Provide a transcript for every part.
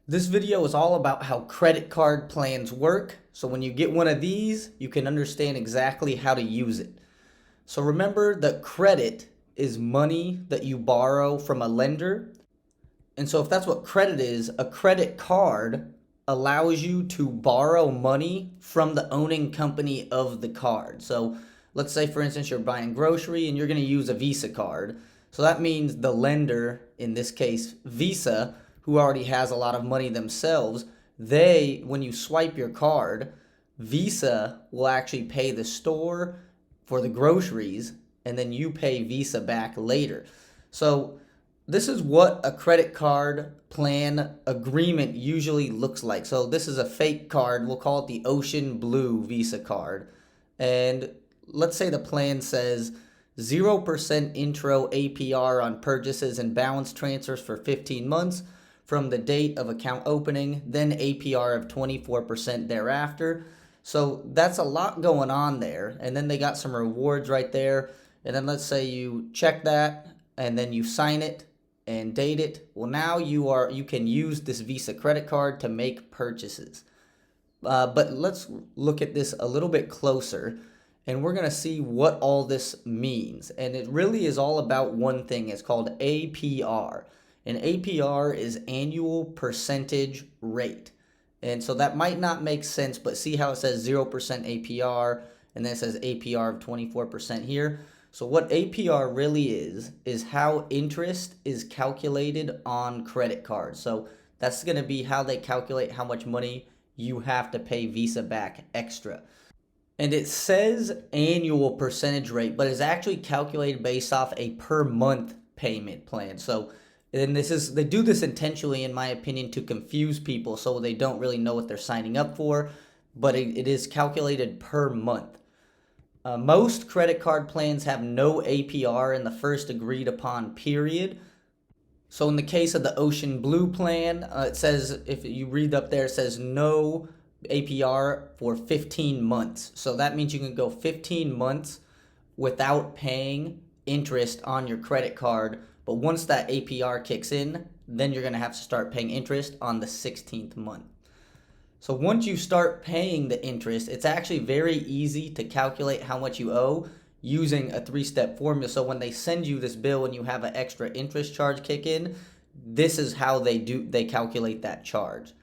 This video is all about how credit card plans work, so when you get one of these, you can understand exactly how to use it. So remember that credit is money that you borrow from a lender. And so if that's what credit is, a credit card allows you to borrow money from the owning company of the card. So let's say, for instance, you're buying grocery and you're going to use a Visa card. So that means the lender, in this case Visa, who already has a lot of money themselves, when you swipe your card, Visa will actually pay the store for the groceries, and then you pay Visa back later. So this is what a credit card plan agreement usually looks like. So this is a fake card. We'll call it the Ocean Blue Visa card. And let's say the plan says 0% intro APR on purchases and balance transfers for 15 months from the date of account opening, then APR of 24% thereafter. So that's a lot going on there. And then they got some rewards right there. And then let's say you check that and then you sign it and date it. Well, now you can use this Visa credit card to make purchases. But let's look at this a little bit closer, and we're going to see what all this means. And it really is all about one thing. It's called APR. And APR is annual percentage rate. And so that might not make sense, but see how it says 0% APR, and then it says APR of 24% here. So what APR really is how interest is calculated on credit cards. So that's going to be how they calculate how much money you have to pay Visa back extra. And it says annual percentage rate, but it's actually calculated based off a per month payment plan. So and they do this intentionally, in my opinion, to confuse people so they don't really know what they're signing up for, but it is calculated per month. Most credit card plans have no APR in the first agreed upon period. So in the case of the Ocean Blue plan, it says, if you read up there, it says no APR for 15 months. So that means you can go 15 months without paying interest on your credit card. But once that APR kicks in, then you're going to have to start paying interest on the 16th month. So once you start paying the interest, it's actually very easy to calculate how much you owe using a three-step formula. So when they send you this bill and you have an extra interest charge kick in, this is how they calculate that charge.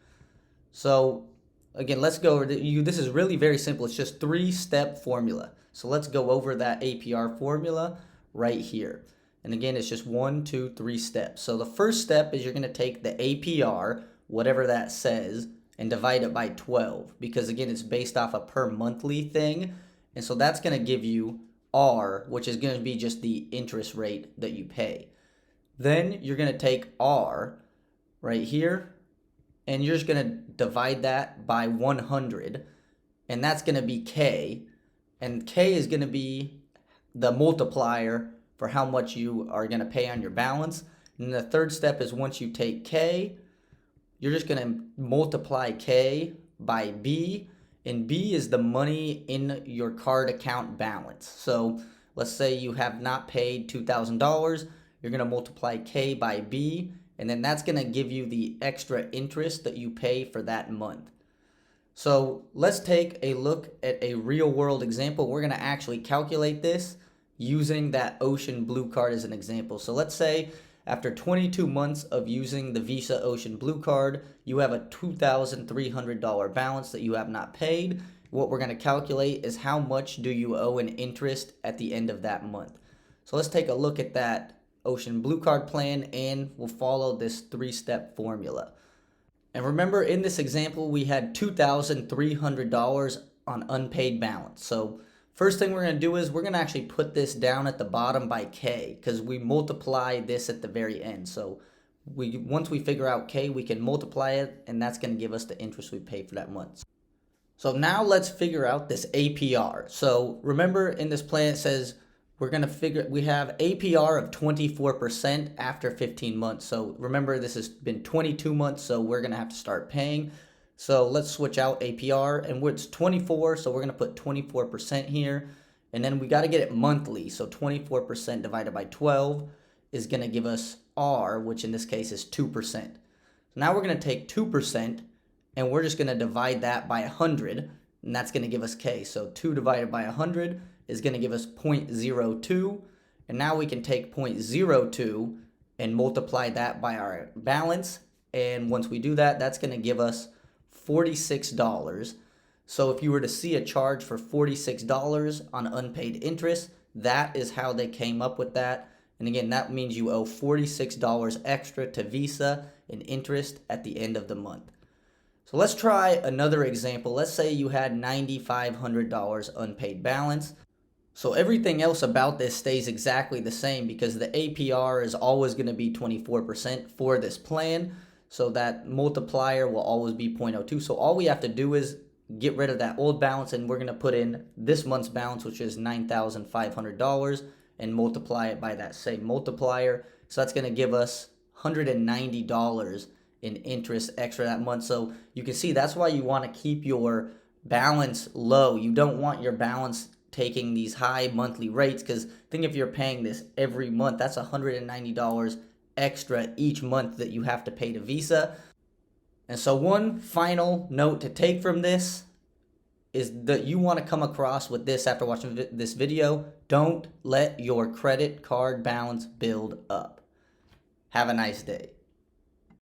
So again, let's go over this is really very simple. It's just three-step formula. So let's go over that APR formula right here. And again, it's just 1, 2, 3 steps. So the first step is you're going to take the APR, whatever that says, and divide it by 12, because again, it's based off a per monthly thing. And so that's going to give you R, which is going to be just the interest rate that you pay. Then you're going to take R right here, and you're just going to divide that by 100, and that's going to be K. And K is going to be the multiplier for how much you are going to pay on your balance. And the third step is once you take K, you're just going to multiply K by B, and B is the money in your card account balance. So let's say you have not paid $2,000, you're going to multiply K by B, and then that's going to give you the extra interest that you pay for that month. So let's take a look at a real world example. We're going to actually calculate this using that Ocean Blue card as an example. So let's say after 22 months of using the Visa Ocean Blue card, you have a $2,300 balance that you have not paid. What we're going to calculate is how much do you owe in interest at the end of that month. So let's take a look at that Ocean Blue card plan, and we'll follow this three-step formula. And remember, in this example, we had $2,300 on unpaid balance. So first thing we're going to do is we're going to actually put this down at the bottom by K, because we multiply this at the very end. So once we figure out K, we can multiply it, and that's going to give us the interest we pay for that month. So now let's figure out this APR. So remember, in this plan it says we have APR of 24% after 15 months. So remember, this has been 22 months, so we're going to have to start paying. So let's switch out APR, and it's 24, so we're going to put 24% here. And then we got to get it monthly, so 24% divided by 12 is going to give us R, which in this case is 2%. Now we're going to take 2% and we're just going to divide that by 100, and that's going to give us K. So 2 divided by 100 is going to give us 0.02, and now we can take 0.02 and multiply that by our balance, and once we do that, that's going to give us $46. So if you were to see a charge for $46 on unpaid interest, that is how they came up with that. And again, that means you owe $46 extra to Visa in interest at the end of the month. So let's try another example. Let's say you had $9,500 unpaid balance. So everything else about this stays exactly the same because the APR is always going to be 24% for this plan. So that multiplier will always be 0.02. So all we have to do is get rid of that old balance, and we're going to put in this month's balance, which is $9,500, and multiply it by that same multiplier. So that's going to give us $190 in interest extra that month. So you can see that's why you want to keep your balance low. You don't want your balance taking these high monthly rates, because think if you're paying this every month, that's $190 extra each month that you have to pay to Visa. And so one final note to take from this is that you want to come across with this after watching this video: don't let your credit card balance build up. Have a nice day.